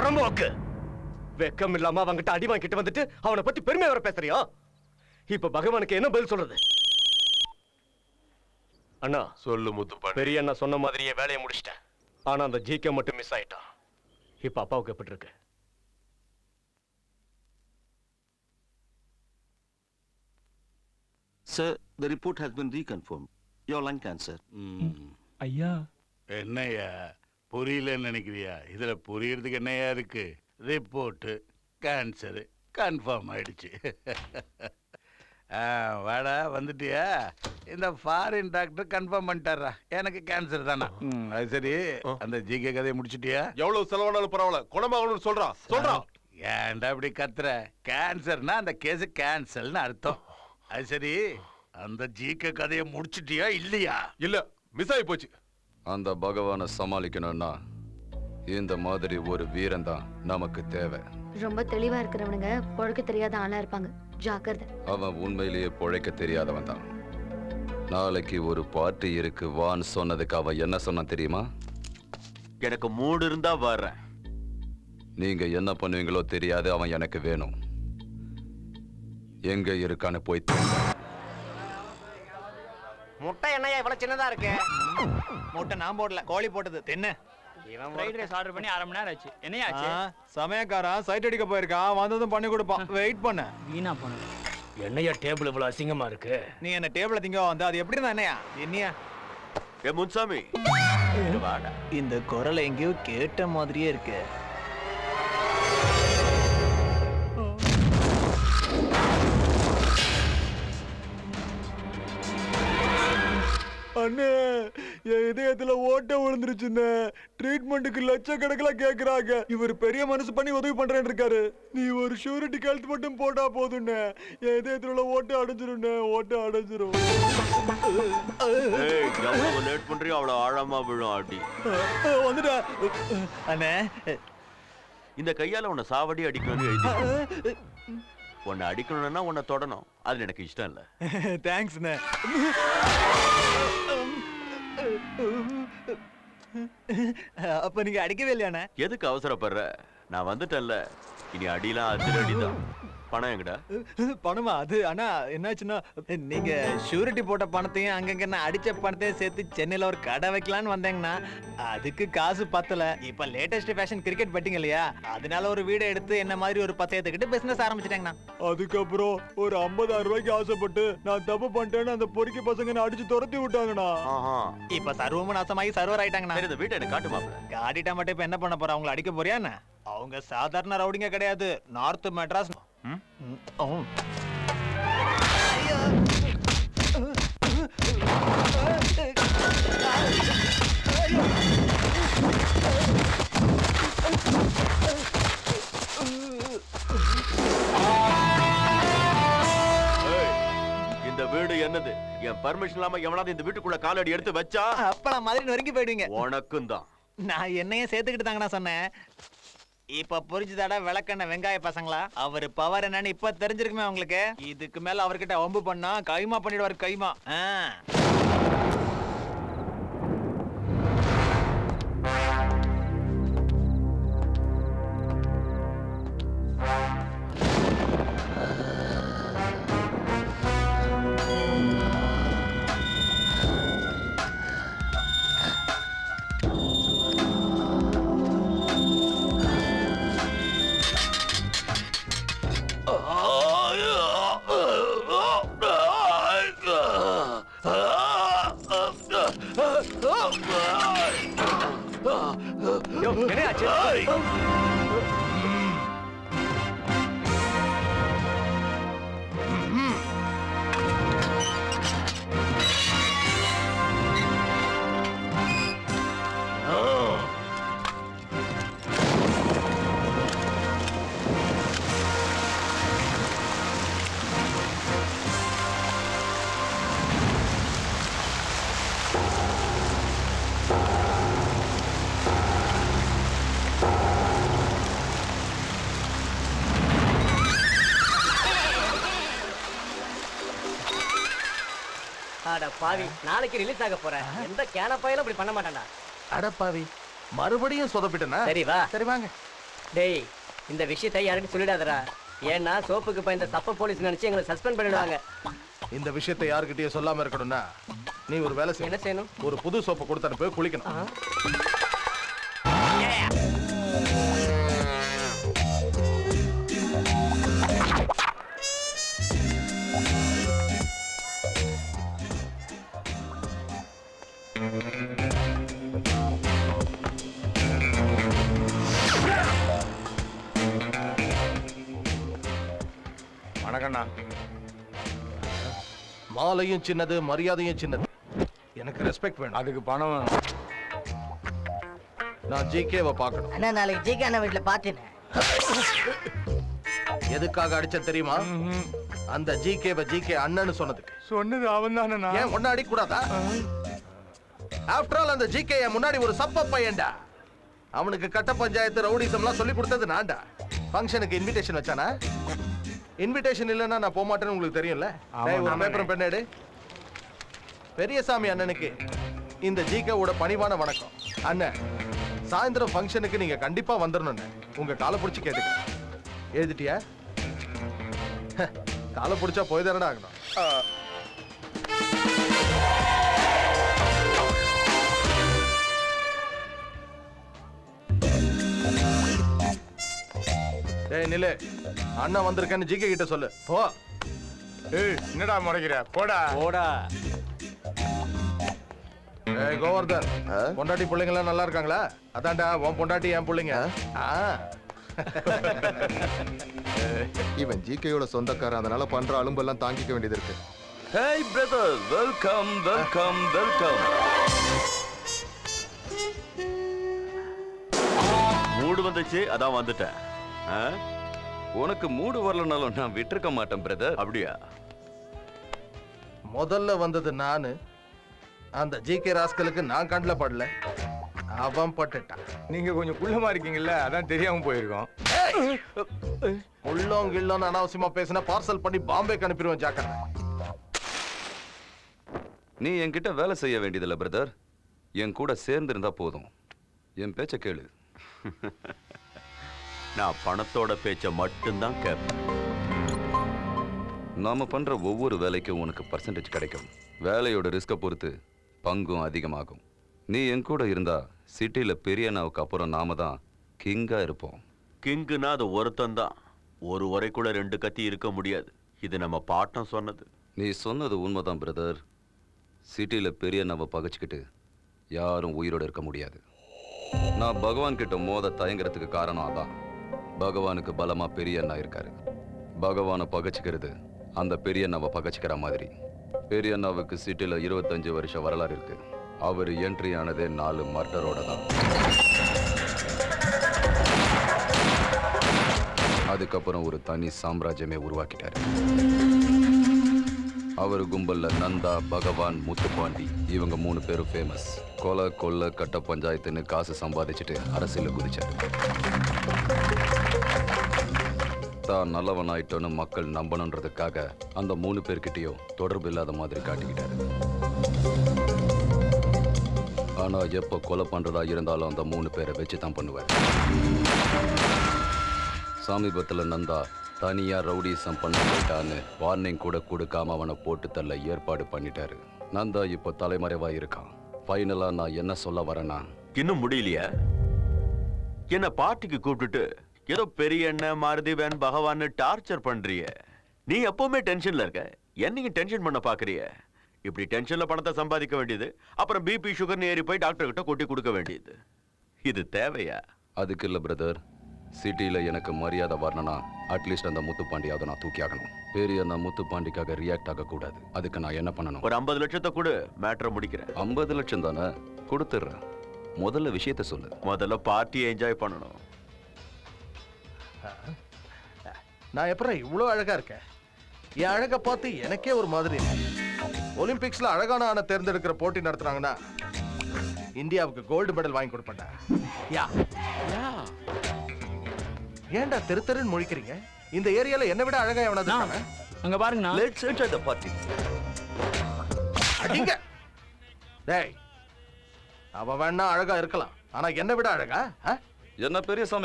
புறம்போக்கு. வெக்கம் இல்லாம அவங்கிட்ட அடி வாங்கிட்டு வந்துட்டு அவனை பத்தி பெருமை வர பேசுறியா? இப்ப பகவானுக்கு என்ன பதில் சொல்றது? அண்ணா சொல்லு முத்துப்பா. பெரிய அண்ணா சொன்ன மாதிரியே வேலையை முடிச்சிட்டேன். ஆனா அந்த ஜிகே மட்டும் மிஸ் ஆயிட்டான். இப்ப அப்பாவுக்கு எப்படி இருக்கு? Sir, the report has been reconfirmed. Your lung cancer. ஐயா என்னையா புரியலன்னு நினைக்கிறியா? இதுல புரியறதுக்கு என்னையா இருக்கு? ரிப்போர்ட்டு கேன்சரு கன்ஃபார்ம் ஆயிடுச்சு. வாடா வந்துட்டியா? இந்த ஃபாரின் டாக்டர் கன்ஃபார்ம் பண்ணிட்டாரா எனக்கு கேன்சர் தானா? அது சரி, அந்த ஜிகே கதையை முடிச்சிட்டியா? எவ்வளவு செலவானாலும் பரவாயில்ல, குணமாகணும்னு சொல்றான். ஏன்டா இப்படி கத்துற? கேன்சர்னா அந்த கேஸ் கேன்சல்னு அர்த்தம். அது சரி, அந்த ஜிகே கதையை முடிச்சிட்டியா இல்லையா? இல்ல, மிஸ் ஆகி போச்சு. அந்த பகவானை சமாளிக்கணும்னா இந்த மாதிரி ஒரு வீரன் தான் நமக்கு தேவை. ரொம்ப தெளிவா இருக்கிறவனுங்க பொழைக்க தெரியாத ஆளா இருப்பாங்க, ஜாக்கிரதை. அவன் உண்மையிலேயே பொழைக்க தெரியாதவன் தான். நாளைக்கு ஒரு பார்ட்டி இருக்கு வான்னு சொன்னதுக்கு அவன் என்ன சொன்னான் தெரியுமா? எனக்கு மூடு இருந்தா வர்றேன். நீங்க என்ன பண்ணுவீங்களோ தெரியாது, அவன் எனக்கு வேணும். எங்க இருக்கான்னு போய் முட்டை என்னையா இவ்வளவு சின்னதா இருக்கு? முட்டை நான் போடல, கோழி போட்டது. தென்ன ஃப்ரைட் ரைஸ் ஆர்டர் பண்ணி 1/2 மணி நேரம் ஆச்சு. என்னையா ஆச்சு? சமயக்காரன் சைட் அடிக்க போயிருக்கான், வந்ததும் பண்ணி கொடுப்பான். வெயிட் பண்ண. வீணா போன. என்னையா டேபிள் இவ்வளவு அசிங்கமா இருக்கு? நீ என்ன டேபிள்ல திங்க வந்து அது எப்படி இருந்தா என்னையா? என்னையா ஏ முன்சாமி, இந்த குரலை எங்கேயோ கேட்ட மாதிரியே இருக்கு. அண்ணே, என் இதயத்துல ஓட்ட விழுந்துருச்சுன்னு ட்ரீட்மெண்ட்டுக்கு லட்சக்கணக்கில் கேக்குறாங்க. இவர் பெரிய மனசு பண்ணி உதவி பண்றேன்னு இருக்காரு. நீ ஒரு ஷூரிட்டி கழுத்து மட்டும் போட்டா போதும்ண்ணே, என் இதயத்துல உள்ள ஓட்ட அடைஞ்சிரும். ஓட்ட அடைஞ்சிரும். லேட் பண்றியோ அவ்வளவு ஆழமா விழும் அடி. வந்துட்டா அண்ணே. இந்த கையால உன்னை சாவடி அடிக்கணும்னு எழுதி. உன்னை அடிக்கணும்னா உன்னை தொடணும், அது எனக்கு இஷ்டம் இல்ல. தேங்க்ஸ்ண்ணே. அப்ப நீங்க அடிக்கவே இல்லையாண்ணே? எதுக்கு அவசரப்படுற? நான் வந்துட்டேன்ல, இனி அடிலாம் அதிரடிதான். பணம் எங்கடா? பணமா? அது அண்ணா என்னாச்சுன்னா, நீங்க ஷூரிட்டி போட்ட பணத்தையும் அங்கங்க நான் அடிச்ச பணத்தையும் சேர்த்து சென்னையில ஒரு கடை வைக்கலான்னு வந்தேங்கண்ணா. அதுக்கு காசு பத்தல. இப்ப லேட்டஸ்ட் ஃபேஷன் கிரிக்கெட் பெட்டிங் இல்லையா, அதனால ஒரு வீடை எடுத்து என்ன மாதிரி ஒரு 10 ஏத்துக்கிட்டு பிசினஸ் ஆரம்பிச்சிட்டேங்கண்ணா. அதுக்கப்புறம் ஒரு 50,000 ரூபாய்க்கு ஆசைப்பட்டு நான் தப்பு பண்ணிட்டேன்னு அந்த பொறுக்கி பசங்க அடிச்சு துரத்தி விட்டாங்கண்ணா. இப்ப சர்வமும் நாசமாகி சர்வர் ஆயிட்டாங்கண்ணா. இந்த வீட்டை எனக்கு காட்டுமாப்ல. காட்டிட்டா மட்டும் இப்ப என்ன பண்ண போற? அவங்களை அடிக்க போறியா? அவங்க சாதாரண ரவுடிங்க கிடையாது, நார்த் மெட்ராஸ். இந்த வீடு என்னது? என் பர்மிஷன் இல்லாம எவனாவது இந்த வீட்டுக்குள்ள காலடி எடுத்து வச்சா அப்பள மாதிரி நொறுங்கி போயிடுவீங்க. உனக்கும் தான். நான் என்னையும் சேர்த்துக்கிட்டு தாங்கண்ணா சொன்னேன். இப்ப புரிஞ்சுதாடா விளக்கண்ண வெங்காய பசங்களா? அவரு பவர் என்னன்னு இப்ப தெரிஞ்சிருக்குமே உங்களுக்கு. இதுக்கு மேல அவர்கிட்ட வம்பு பண்ணா கைமா பண்ணிடுவாரு. கைமா. அட பாவி, நாளைக்கு ரிலீஸ் ஆக போற. எந்த கேனப்பாயிலும் இப்படி பண்ண மாட்டான்டா. அட பாவி, மறுபடியும் சொதப்பிட்டனா? சரி வா. சரி வாங்க. டேய் இந்த விஷயத்தை யாருக்கும் சொல்லிடாதடா. ஏன்னா சோப்புக்கு பயந்த சப்ப போலீஸ் நினைச்சு எங்களை சஸ்பெண்ட் பண்ணிடுவாங்க. இந்த விஷயத்தை யாருக்கிட்டயும் சொல்லாம இருக்கணும்னா நீ ஒரு வேலை என்ன செய்யணும்? ஒரு புது சோப்பை கொடுத்து போய் குளிக்கணும். வணக்கண்ணா. மாலையும் சின்னது, மரியாதையும் சின்னது. எனக்கு ரெஸ்பெக்ட் வேணும். அதுக்கு பணம் வேணும். நான் ஜிகேவை பார்க்கணும். அண்ணா நாளைக்கு ஜிகே அண்ணா வீட்டுல பார்த்தேன். எதுக்காக அடிச்ச தெரியுமா? அந்த ஜிகேவை ஜிகே அண்ணன்னு சொன்னதுக்கு. சொன்னது அவன் தானே. ஏன் ஒன்னும் அடிக்க கூடாதா? ஆஃப்டர் ஆல் அந்த ஜிகே முன்னாடி ஒரு சப்ப பையன்டா. அவனுக்கு கட்ட பஞ்சாயத்து ரவுடிசம்லாம் சொல்லி கொடுத்தது நான்டா. ஃபங்க்ஷனுக்கு இன்விடேஷன் வச்சானா? இன்விடேஷன் இல்லைன்னா நான் போக மாட்டேன்னு உங்களுக்கு தெரியும்ல. ஒரு பேப்பரும் பெண்ணாடு. பெரியசாமி அண்ணனுக்கு இந்த ஜிகேவோட பணிவான வணக்கம். அண்ணன், சாயந்தரம் ஃபங்க்ஷனுக்கு நீங்க கண்டிப்பா வந்துடணும்னு உங்க காலை பிடிச்சி கேட்டுக்க. எழுதிட்டியா? காலை பிடிச்சா போய் தானடா ஆகணும். ஏய் நிலே, அண்ணா வந்திருக்கேன்னு ஜிகே கிட்ட சொல்லு. போ. ஏய் என்னடா முறைக்கிற? போடா போடா. ஏய் கோவர்தன், பொண்டாட்டி பிள்ளைங்க எல்லாம் நல்லா இருக்காங்களா? அதான்டா உன் பொண்டாட்டி என் பிள்ளைங்க. இவன் ஜிகேயோட சொந்தக்காரன், அதனால பண்ற அலும்பெல்லாம் தாங்கிக்க வேண்டியது இருக்கு. Hey brother, welcome welcome welcome. Mood வந்துச்சு, அதான் வந்துட்டேன். உனக்கு மூடு வரலனாலும் நான் விட்டுருக்க மாட்டேன் பிரதர். அப்படியா? முதல்ல வந்தது நானு. அந்த ஜிகே ராஸ்கலுக்கு நான் கண்ணில் படல, அவன் பட்டுட்டான். நீங்க கொஞ்சம் குள்ளமா இருக்கீங்கல்ல, அதான் தெரியாம போயிருக்கோம். உள்ளோம் கிள்ளோன்னு அனாவசியமா பேசினா பார்சல் பண்ணி பாம்பேக்கு அனுப்பிடுவேன். ஜாக்கிரதை. நீ என்கிட்ட வேலை செய்ய வேண்டியதில்லை பிரதர். என் கூட சேர்ந்து இருந்தா போதும். என் பேச்ச கேளு. நான் பணத்தோட பேச்ச மட்டும்தான் கேட்பேன். நாம பண்ற ஒவ்வொரு வேலைக்கும் உனக்கு பர்சன்டேஜ் கிடைக்கும். வேலையோட ரிஸ்கை பொறுத்து பங்கும் அதிகமாகும். நீ என் கூட இருந்தா சிட்டில பெரிய அண்ணாவுக்கு அப்புறம் நாம தான் கிங்கா இருப்போம். கிங்குனா அது ஒருத்தன் தான். ஒரு உரைக்குள்ள 2 கத்தி இருக்க முடியாது. இது நம்ம பாட்டம் சொன்னது. நீ சொன்னது உண்மைதான் பிரதர். சிட்டில பெரிய அண்ணாவை பகைச்சிக்கிட்டு யாரும் உயிரோட இருக்க முடியாது. நான் பகவான் கிட்ட மோத தயங்குறதுக்கு காரணம் அதான். பகவானுக்கு பலமா பெரிய அண்ணா இருக்காரு. பகவானை பகைச்சிக்கிறது அந்த பெரிய அண்ணாவை பகைச்சிக்கிற மாதிரி. பெரிய அண்ணாவுக்கு சிட்டில 25 வருஷம் வரலாறு இருக்கு. அவர் என்ட்ரி ஆனதே 4 மர்டரோட தான். அதுக்கப்புறம் ஒரு தனி சாம்ராஜ்யமே உருவாக்கிட்டாரு. அவர் கும்பல்ல நந்தா, பகவான், முத்துப்பாண்டி இவங்க 3 பேரும் ஃபேமஸ். கொலை கொள்ளை கட்ட பஞ்சாயத்துன்னு காசு சம்பாதிச்சுட்டு அரசியல குதிச்சாரு. தான் நல்லவன் ஆயிட்டோன்னு மக்கள் நம்பணுன்றதுக்காக அந்த 3 பேர்கிட்டயும் தொடர்பு இல்லாத மாதிரி காட்டிக்கிட்டாரு. ஆனா எப்ப கொலை பண்றதா இருந்தாலும் அந்த 3 பேரை வச்சு தான் பண்ணுவார். சமீபத்துல நந்தா தனியா ரவுடிசம் பண்ண போயிட்டான்னு வார்னிங் கூட கொடுக்காம அவனை போட்டு தள்ள ஏற்பாடு பண்ணிட்டாரு. நந்தா இப்போ தலைமறைவா இருக்கான். ஃபைனலா நான் என்ன சொல்ல வரேன்னா, இன்னும் முடியலையா? என்ன பார்ட்டிக்கு கூப்பிட்டுட்டு ஏதோ பெரிய எண்ணெய் மாருதி வேன் பகவான்னு டார்ச்சர் பண்றிய. நீ எப்பவுமே டென்ஷன்ல இருக்க. என்னைக்கு டென்ஷன் பண்ண பாக்குறிய? இப்படி டென்ஷன்ல பணத்தை சம்பாதிக்க வேண்டியது, அப்புறம் பிபி சுகர்னு ஏறி போய் டாக்டர் கிட்ட கொட்டி கொடுக்க வேண்டியது, இது தேவையா? அதுக்கு இல்ல பிரதர். சிட்டில எனக்கு மரியாதை வரணும்னா அட்லீஸ்ட் அந்த முத்துப்பாண்டியாவது நான் தூக்கி ஆகணும். பெரிய அந்த முத்துப்பாண்டிக்காக ரியாக்ட் ஆக கூடாது. அதுக்கு நான் என்ன பண்ணணும்? ஒரு 50 லட்சத்தை கொடு, மேட்டரை முடிக்கிறேன். 50 லட்சம் தானே? கொடுத்துட்றேன். முதல்ல விஷயத்த சொல்லு. முதல்ல பார்ட்டியை என்ஜாய் பண்ணணும். நான் எப்பறம் இவ்வளோ அழகா இருக்கேன்? என் அழகை பார்த்து எனக்கே ஒரு மாதிரி. ஒலிம்பிக்ஸ்ல அழகான ஆணை தேர்ந்தெடுக்கிற போட்டி நடத்துறாங்கன்னா இந்தியாவுக்கு கோல்டு மெடல் வாங்கி கொடுப்பேன்டா. யா ஏன்டா தெரு தெருன்னு முழிக்கிறீங்க? இந்த ஏரியால என்ன விட அழகா எவனாவது இருக்கானே? அங்க பாருங்கண்ணா. Let's enjoy the party. அடிங்க. டேய், அவ வேணா அழகா இருக்கலாம், ஆனா என்ன விட அழகா? என்ன பெரிய சாமி